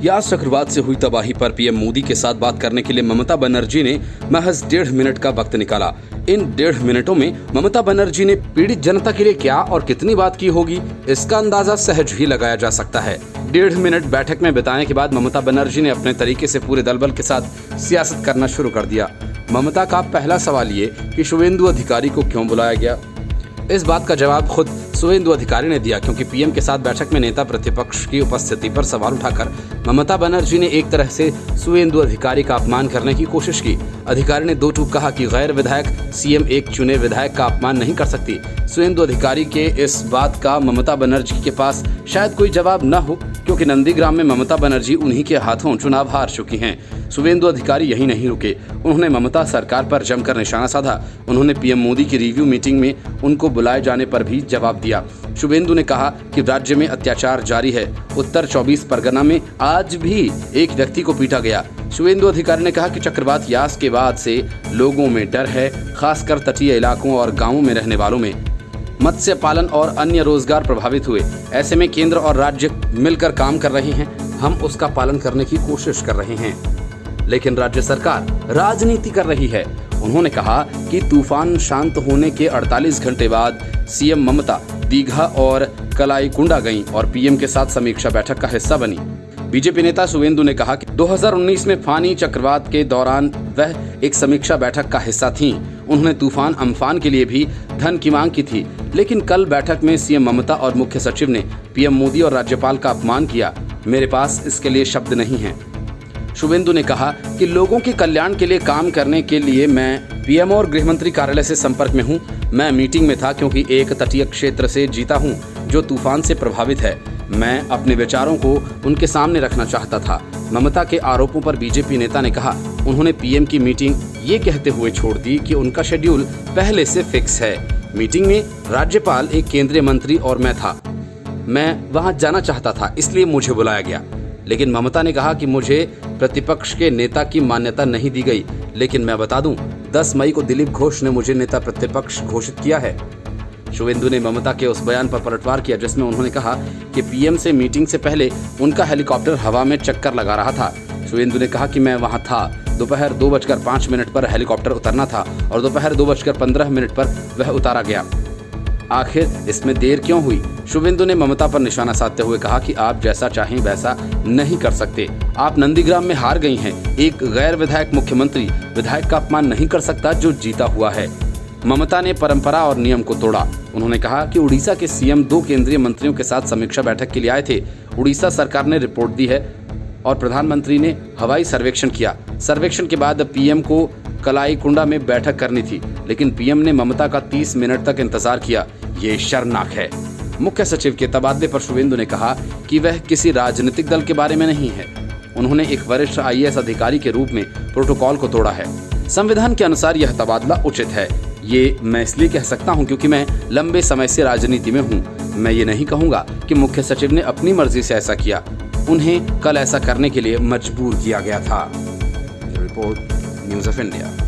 यास चक्रवात से हुई तबाही पर पीएम मोदी के साथ बात करने के लिए ममता बनर्जी ने महज 1.5 मिनट का वक्त निकाला। इन 1.5 मिनटों में ममता बनर्जी ने पीड़ित जनता के लिए क्या और कितनी बात की होगी, इसका अंदाजा सहज ही लगाया जा सकता है। 1.5 मिनट बैठक में बिताने के बाद ममता बनर्जी ने अपने तरीके से पूरे दलबल के साथ सियासत करना शुरू कर दिया। ममता का पहला सवाल ये कि शुवेंदु अधिकारी को क्यों बुलाया गया। इस बात का जवाब खुद शुवेंदु अधिकारी ने दिया, क्योंकि पीएम के साथ बैठक में नेता प्रतिपक्ष की उपस्थिति पर सवाल उठाकर ममता बनर्जी ने एक तरह से शुवेंदु अधिकारी का अपमान करने की कोशिश की। अधिकारी ने दो टूक कहा कि गैर विधायक सीएम एक चुने विधायक का अपमान नहीं कर सकती। शुवेंदु अधिकारी के इस बात का ममता बनर्जी के पास शायद कोई जवाब न हो, क्योंकि नंदीग्राम में ममता बनर्जी उन्हीं के हाथों चुनाव हार चुकी हैं। शुवेंदु अधिकारी यही नहीं रुके, उन्होंने ममता सरकार पर जमकर निशाना साधा। उन्होंने पीएम मोदी की रिव्यू मीटिंग में उनको बुलाए जाने पर भी जवाब दिया। शुवेंदु ने कहा कि राज्य में अत्याचार जारी है। उत्तर 24 परगना में आज भी एक व्यक्ति को पीटा गया। शुवेंदु अधिकारी ने कहा कि चक्रवात यास के बाद से लोगों में डर है, खासकर तटीय इलाकों और गांवों में रहने वालों में। मत्स्य पालन और अन्य रोजगार प्रभावित हुए। ऐसे में केंद्र और राज्य मिलकर काम कर रहे हैं, हम उसका पालन करने की कोशिश कर रहे हैं, लेकिन राज्य सरकार राजनीति कर रही है। उन्होंने कहा कि तूफान शांत होने के 48 घंटे बाद सीएम ममता दीघा और कलाईकुंडा गईं और पीएम के साथ समीक्षा बैठक का हिस्सा बनी। बीजेपी नेता शुवेंदु ने कहा कि 2019 में फानी चक्रवात के दौरान वह एक समीक्षा बैठक का हिस्सा थीं। उन्होंने तूफान अम्फान के लिए भी धन की मांग की थी, लेकिन कल बैठक में सीएम ममता और मुख्य सचिव ने पीएम मोदी और राज्यपाल का अपमान किया। मेरे पास इसके लिए शब्द नहीं हैं। शुवेंदु ने कहा कि लोगों के कल्याण के लिए काम करने के लिए मैं पीएम और गृह मंत्री कार्यालय से संपर्क में हूं। मैं मीटिंग में था क्योंकि एक तटीय क्षेत्र से जीता हूं जो तूफान से प्रभावित है। मैं अपने विचारों को उनके सामने रखना चाहता था। ममता के आरोपों पर बीजेपी नेता ने कहा, उन्होंने पीएम की मीटिंग ये कहते हुए छोड़ दी कि उनका शेड्यूल पहले से फिक्स है। मीटिंग में राज्यपाल, एक केंद्रीय मंत्री और मैं था। मैं वहां जाना चाहता था, इसलिए मुझे बुलाया गया। लेकिन ममता ने कहा कि मुझे प्रतिपक्ष के नेता की मान्यता नहीं दी गई। लेकिन मैं बता दूं, 10 मई को दिलीप घोष ने मुझे नेता प्रतिपक्ष घोषित किया है। शुवेंदु ने ममता के उस बयान पर पलटवार किया जिसमें उन्होंने कहा कि पीएम से मीटिंग से पहले उनका हेलीकॉप्टर हवा में चक्कर लगा रहा था। शुवेंदु ने कहा कि मैं वहां था। दोपहर 2:05 पर हेलीकॉप्टर उतरना था और दोपहर 2:15 पर वह उतारा गया। आखिर इसमें देर क्यों हुई? शुवेंदु ने ममता पर निशाना साधते हुए कहा कि आप जैसा चाहें वैसा नहीं कर सकते। आप नंदीग्राम में हार गई हैं। एक गैर विधायक मुख्यमंत्री विधायक का अपमान नहीं कर सकता जो जीता हुआ है। ममता ने परंपरा और नियम को तोड़ा। उन्होंने कहा कि उड़ीसा के सीएम 2 केंद्रीय मंत्रियों के साथ समीक्षा बैठक के लिए आए थे। उड़ीसा सरकार ने रिपोर्ट दी है और प्रधानमंत्री ने हवाई सर्वेक्षण किया। सर्वेक्षण के बाद पीएम को कलाईकुंडा में बैठक करनी थी, लेकिन पीएम ने ममता का 30 मिनट तक इंतजार किया। ये शर्मनाक है। मुख्य सचिव के तबादले पर शुवेंदु ने कहा कि वह किसी राजनीतिक दल के बारे में नहीं है। उन्होंने एक वरिष्ठ आईएएस अधिकारी के रूप में प्रोटोकॉल को तोड़ा है। संविधान के अनुसार यह तबादला उचित है। ये मैं इसलिए कह सकता हूं क्योंकि मैं लंबे समय से राजनीति में हूं। मैं ये नहीं कहूंगा कि मुख्य सचिव ने अपनी मर्जी से ऐसा किया। उन्हें कल ऐसा करने के लिए मजबूर किया गया था। Report news of India.